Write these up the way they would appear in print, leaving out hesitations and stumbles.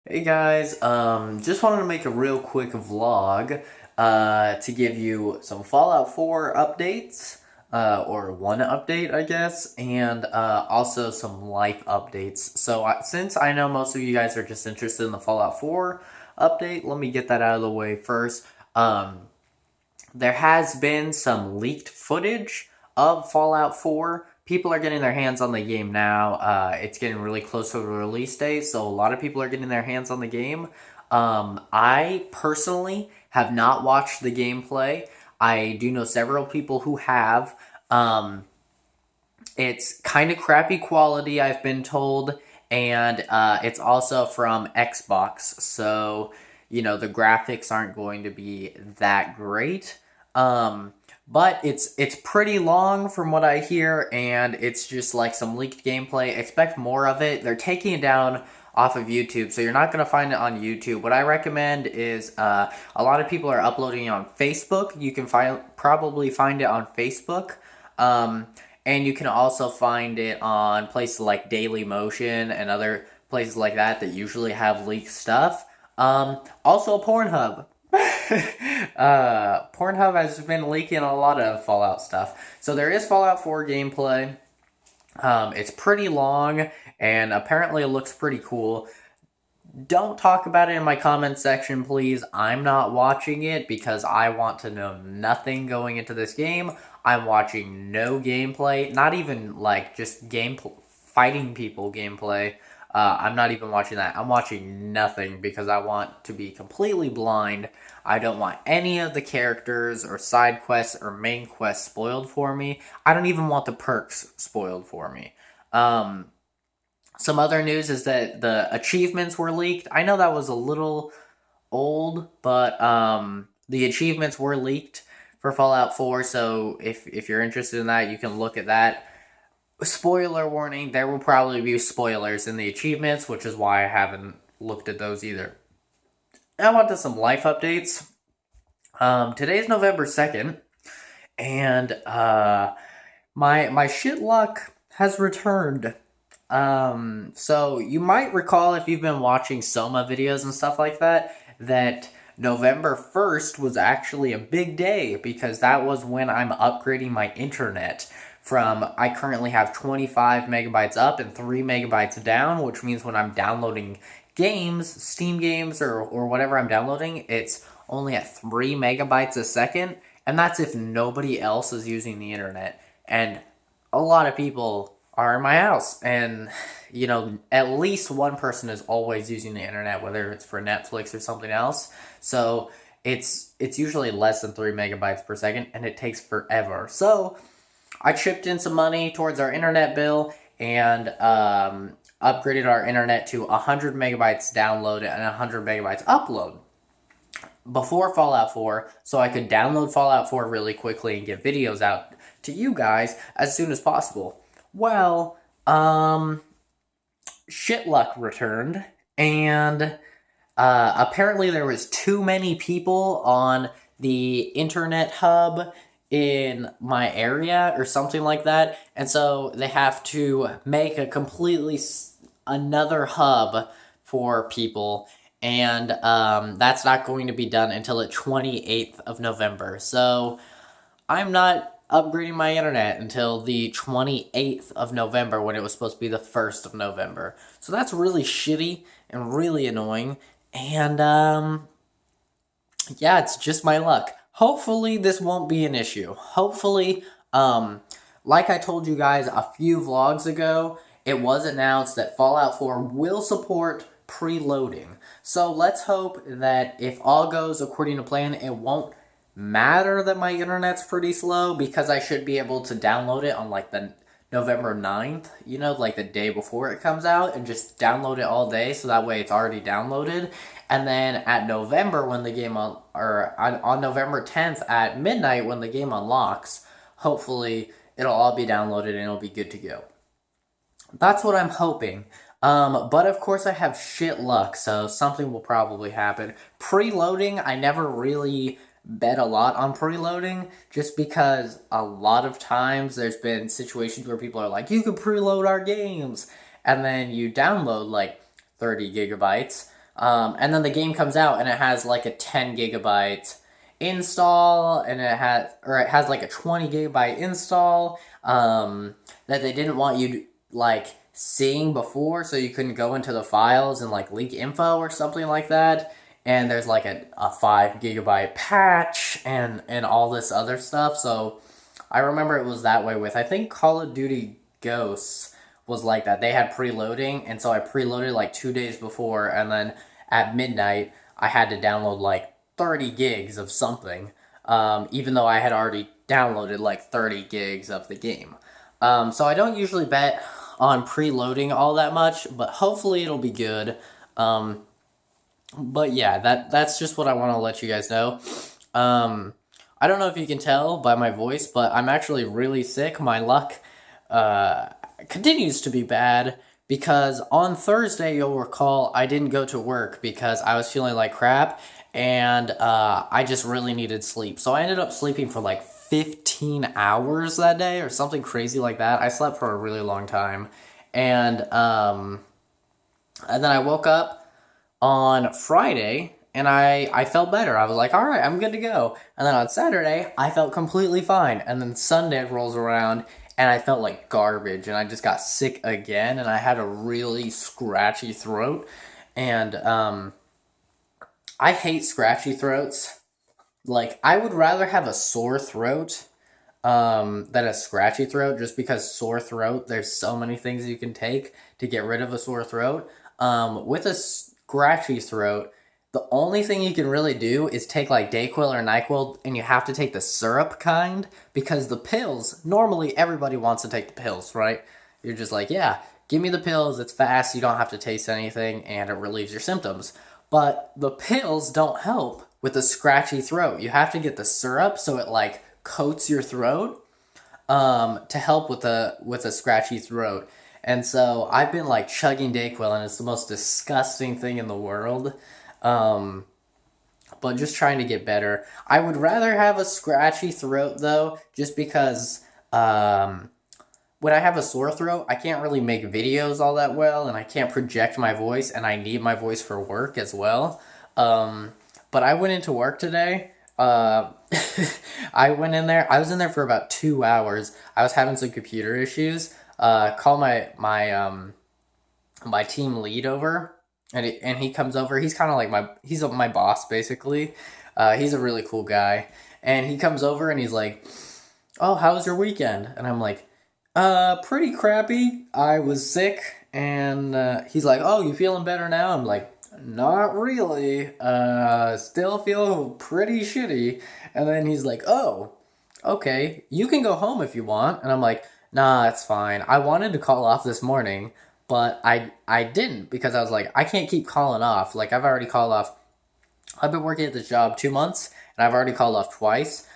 Hey guys, just wanted to make a real quick vlog to give you some Fallout 4 updates, or one update, I guess, and also some life updates. So since I know most of you guys are just interested in the Fallout 4 update, let me get that out of the way first. There has been some leaked footage of Fallout 4. People are getting their hands on the game now. It's getting really close to the release date, so a lot of people are getting their hands on the game. I personally have not watched the gameplay. I do know several people who have. It's kind of crappy quality, I've been told, and it's also from Xbox, so the graphics aren't going to be that great. But it's pretty long from what I hear, and it's just like some leaked gameplay. Expect more of it. They're taking it down off of YouTube, so you're not going to find it on YouTube. What I recommend is a lot of people are uploading it on Facebook. You can probably find it on Facebook. Um, and you can also find it on places like Daily Motion and other places like that usually have leaked stuff. Also Pornhub. Pornhub has been leaking a lot of Fallout stuff. So there is Fallout 4 gameplay. It's pretty long, and apparently it looks pretty cool. Don't talk about it in my comment section, please. I'm not watching it because I want to know nothing going into this game. I'm watching no gameplay, not even like just game fighting people gameplay. I'm not even watching that. I'm watching nothing because I want to be completely blind. I don't want any of the characters or side quests or main quests spoiled for me. I don't even want the perks spoiled for me. Some other news is that the achievements were leaked. I know that was a little old, but the achievements were leaked for Fallout 4. So if you're interested in that, you can look at that. Spoiler warning: there will probably be spoilers in the achievements, which is why I haven't looked at those either. Now on to some life updates. Today's November 2nd, and my shit luck has returned. So you might recall if you've been watching Soma videos and stuff like that, that November 1st was actually a big day because that was when I'm upgrading my internet from, I currently have 25 megabytes up and 3 megabytes down, which means when I'm downloading games, Steam games, or whatever I'm downloading, it's only at 3 megabytes a second, and that's if nobody else is using the internet. And a lot of people are in my house, and at least one person is always using the internet, whether it's for Netflix or something else. So it's usually less than 3 megabytes per second, and it takes forever. So I chipped in some money towards our internet bill and upgraded our internet to 100 megabytes download and 100 megabytes upload before Fallout 4, so I could download Fallout 4 really quickly and get videos out to you guys as soon as possible. Well, shit luck returned, and apparently there was too many people on the internet hub in my area or something like that, and so they have to make a completely another hub for people, and that's not going to be done until the 28th of November. So I'm not upgrading my internet until the 28th of November when it was supposed to be the 1st of November. So that's really shitty and really annoying. And yeah, it's just my luck. Hopefully this won't be an issue. Hopefully, like I told you guys a few vlogs ago, it was announced that Fallout 4 will support preloading. So let's hope that if all goes according to plan, it won't matter that my internet's pretty slow because I should be able to download it on like the November 9th, like the day before it comes out, and just download it all day so that way it's already downloaded. And then at November when the game on November 10th at midnight when the game unlocks, hopefully it'll all be downloaded and it'll be good to go. That's what I'm hoping. But of course I have shit luck, so something will probably happen. Preloading, I never really bet a lot on preloading just because a lot of times there's been situations where people are like, you can preload our games, and then you download like 30 gigabytes, And then the game comes out and it has like a 10 gigabyte install, and it has like a 20 gigabyte install, that they didn't want you like seeing before, so you couldn't go into the files and like leak info or something like that. And there's like a 5 gigabyte patch and all this other stuff. So I remember it was that way with, I think, Call of Duty Ghosts was like that. They had preloading, and so I preloaded like 2 days before, and then at midnight I had to download like 30 gigs of something, even though I had already downloaded like 30 gigs of the game. So I don't usually bet on preloading all that much, but hopefully it'll be good. But yeah, that's just what I want to let you guys know. I don't know if you can tell by my voice, but I'm actually really sick. My luck continues to be bad because on Thursday, you'll recall, I didn't go to work because I was feeling like crap, and I just really needed sleep. So I ended up sleeping for like 15 hours that day or something crazy like that. I slept for a really long time. And then I woke up on Friday and I felt better. I was like, all right, I'm good to go. And then on Saturday, I felt completely fine. And then Sunday rolls around and I felt like garbage, and I just got sick again, and I had a really scratchy throat. And I hate scratchy throats. Like, I would rather have a sore throat than a scratchy throat, just because sore throat, there's so many things you can take to get rid of a sore throat. With a scratchy throat, the only thing you can really do is take like Dayquil or NyQuil, and you have to take the syrup kind, because the pills, normally everybody wants to take the pills, right? You're just like, yeah, give me the pills, it's fast, you don't have to taste anything, and it relieves your symptoms. But the pills don't help with a scratchy throat. You have to get the syrup so it like coats your throat, to help with a scratchy throat. And so I've been like chugging Dayquil, and it's the most disgusting thing in the world. Um, but just trying to get better. I would rather have a scratchy throat though, just because when I have a sore throat, I can't really make videos all that well, and I can't project my voice, and I need my voice for work as well. Um, but I went into work today. I went in there. I was in there for about 2 hours. I was having some computer issues. Call my team lead over, and he comes over. He's kind of like he's my boss basically. He's a really cool guy, and he comes over and he's like, "Oh, how was your weekend?" And I'm like, pretty crappy. I was sick." And he's like, "Oh, you feeling better now?" I'm like, "Not really. Still feel pretty shitty." And then he's like, "Oh, okay, you can go home if you want." And I'm like, "Nah, it's fine. I wanted to call off this morning, but I didn't, because I was like, I can't keep calling off. Like, I've already called off. I've been working at this job 2 months, and I've already called off twice.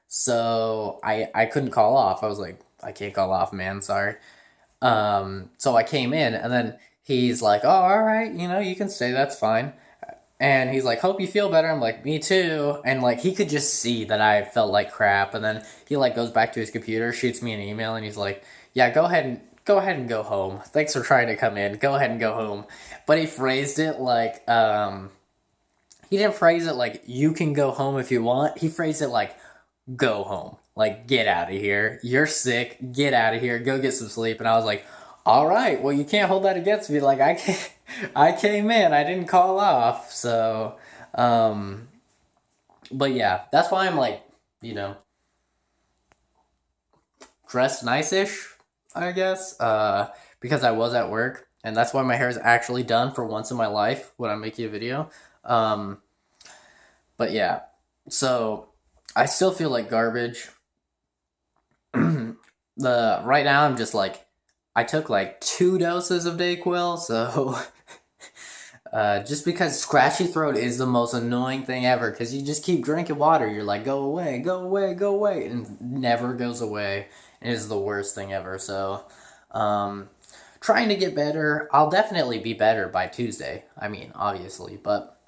So I couldn't call off. I was like, I can't call off, man. Sorry." So I came in, and then he's like, "Oh, all right, you can stay. That's fine." And he's like, "Hope you feel better." I'm like, "Me too." And like, he could just see that I felt like crap. And then he like goes back to his computer, shoots me an email, and he's like, "Yeah, go ahead and go home. Thanks for trying to come in. Go ahead and go home." But he phrased it like, he didn't phrase it like, "You can go home if you want." He phrased it like, "Go home. Like, get out of here. You're sick. Get out of here. Go get some sleep." And I was like, "All right. Well, you can't hold that against me. Like, I came in. I didn't call off." So, but yeah, that's why I'm like, you know, dressed nice-ish, I guess. Because I was at work, and that's why my hair is actually done for once in my life when I'm making a video. Um, but yeah, so I still feel like garbage. The right now I'm just like, I took like 2 doses of Dayquil, so just because scratchy throat is the most annoying thing ever, because you just keep drinking water, you're like, go away, go away, go away, and it never goes away. It is the worst thing ever. So um, trying to get better. I'll definitely be better by Tuesday. I mean, obviously, but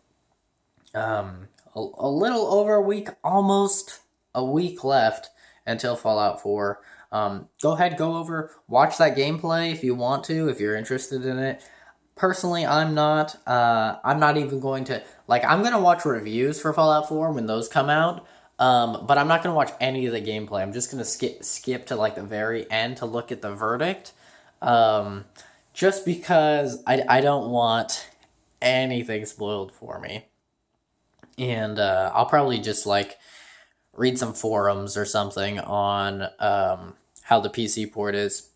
a little over a week, almost a week left until Fallout 4. Go ahead, go over, watch that gameplay if you want to, if you're interested in it. Personally, I'm not. I'm not even going to like. I'm gonna watch reviews for Fallout 4 when those come out. But I'm not gonna watch any of the gameplay. I'm just gonna skip to like the very end to look at the verdict. Um, just because I don't want anything spoiled for me, and I'll probably just like read some forums or something on how the PC port is.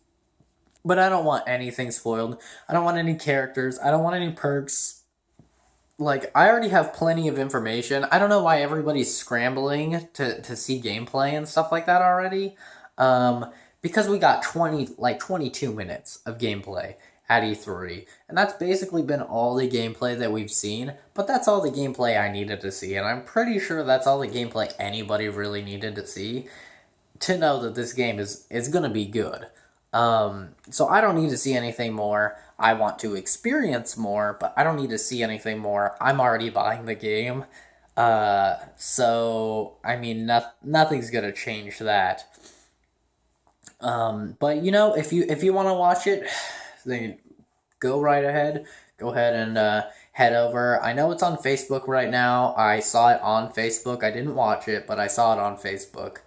But I don't want anything spoiled. I don't want any characters. I don't want any perks. Like, I already have plenty of information. I don't know why everybody's scrambling to see gameplay and stuff like that already. Because we got 22 minutes of gameplay at E3. And that's basically been all the gameplay that we've seen. But that's all the gameplay I needed to see. And I'm pretty sure that's all the gameplay anybody really needed to see to know that this game is going to be good. So I don't need to see anything more. I want to experience more, but I don't need to see anything more. I'm already buying the game. So I mean, nothing's gonna change that. But you know, if you want to watch it, then go right ahead. Go ahead and head over. I know it's on Facebook right now. I saw it on Facebook. I didn't watch it, but I saw it on Facebook.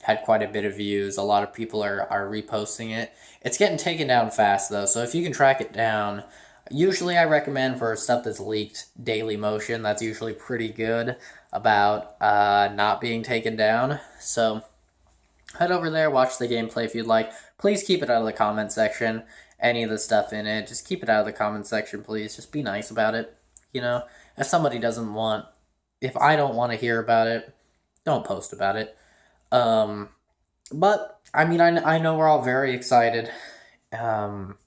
Had quite a bit of views. A lot of people are reposting it. It's getting taken down fast though, so if you can track it down, usually I recommend for stuff that's leaked Daily Motion. That's usually pretty good about not being taken down. So head over there, watch the gameplay if you'd like. Please keep it out of the comment section. Any of the stuff in it, just keep it out of the comment section, please. Just be nice about it. You know, if somebody doesn't want, if I don't want to hear about it, don't post about it. But I mean, I know we're all very excited. Um,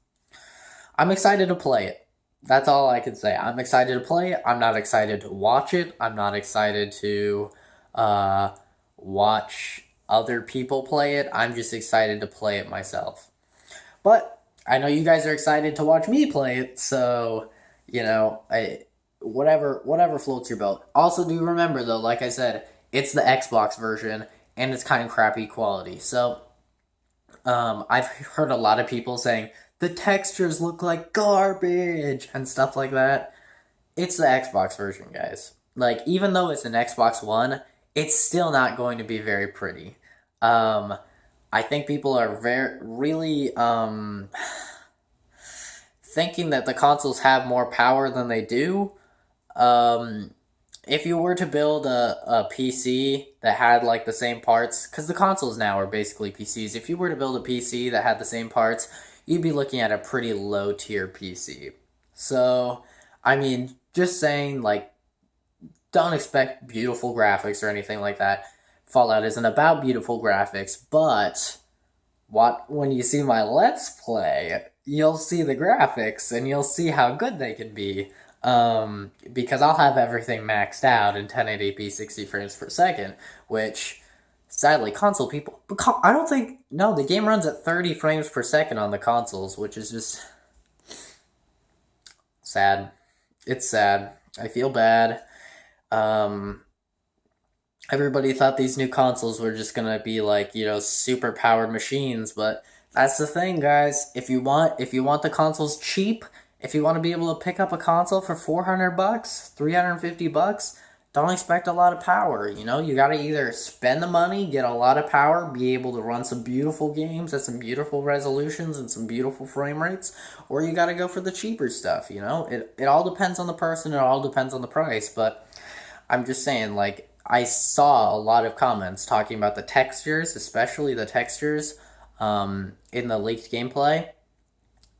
I'm excited to play it. That's all I can say. I'm excited to play it. I'm not excited to watch it. I'm not excited to uh, watch other people play it. I'm just excited to play it myself. But I know you guys are excited to watch me play it, so you know, whatever floats your boat. Also, do remember though, like I said, it's the Xbox version and it's kind of crappy quality. So I've heard a lot of people saying the textures look like garbage and stuff like that. It's the Xbox version, guys. Like, even though it's an Xbox One, it's still not going to be very pretty. Um, I think people are really thinking that the consoles have more power than they do. Um, if you were to build a PC that had like the same parts, because the consoles now are basically PCs, if you were to build a PC that had the same parts, you'd be looking at a pretty low tier PC. So, I mean, just saying, like, don't expect beautiful graphics or anything like that. Fallout isn't about beautiful graphics, but when you see my Let's Play, you'll see the graphics and you'll see how good they can be. Because I'll have everything maxed out in 1080p 60 frames per second, which sadly console people, I don't think, no, the game runs at 30 frames per second on the consoles, which is just sad. It's sad. I feel bad. Um, Everybody thought these new consoles were just gonna be like, you know, super powered machines, but that's the thing, guys. If you want the consoles cheap, if you want to be able to pick up a console for $400, $350, don't expect a lot of power. You know, you gotta either spend the money, get a lot of power, be able to run some beautiful games at some beautiful resolutions and some beautiful frame rates, or you gotta go for the cheaper stuff, you know? It all depends on the person, it all depends on the price, but I'm just saying, like, I saw a lot of comments talking about the textures, especially the textures in the leaked gameplay.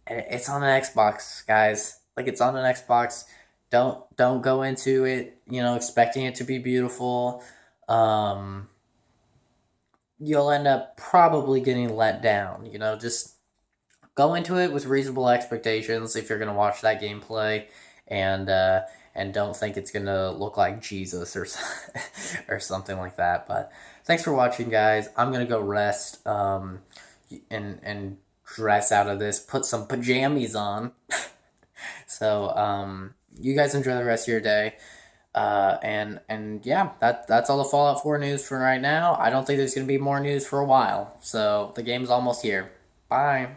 It's on an Xbox, guys. Like, it's on an Xbox. Don't go into it, you know, expecting it to be beautiful. Um, you'll end up probably getting let down. You know, just go into it with reasonable expectations if you're gonna watch that gameplay, and don't think it's gonna look like Jesus or or something like that. But thanks for watching, guys. I'm gonna go rest and dress out of this, put some pajamas on. So you guys enjoy the rest of your day. And yeah, that's all the Fallout 4 news for right now. I don't think there's gonna be more news for a while. So the game's almost here. Bye.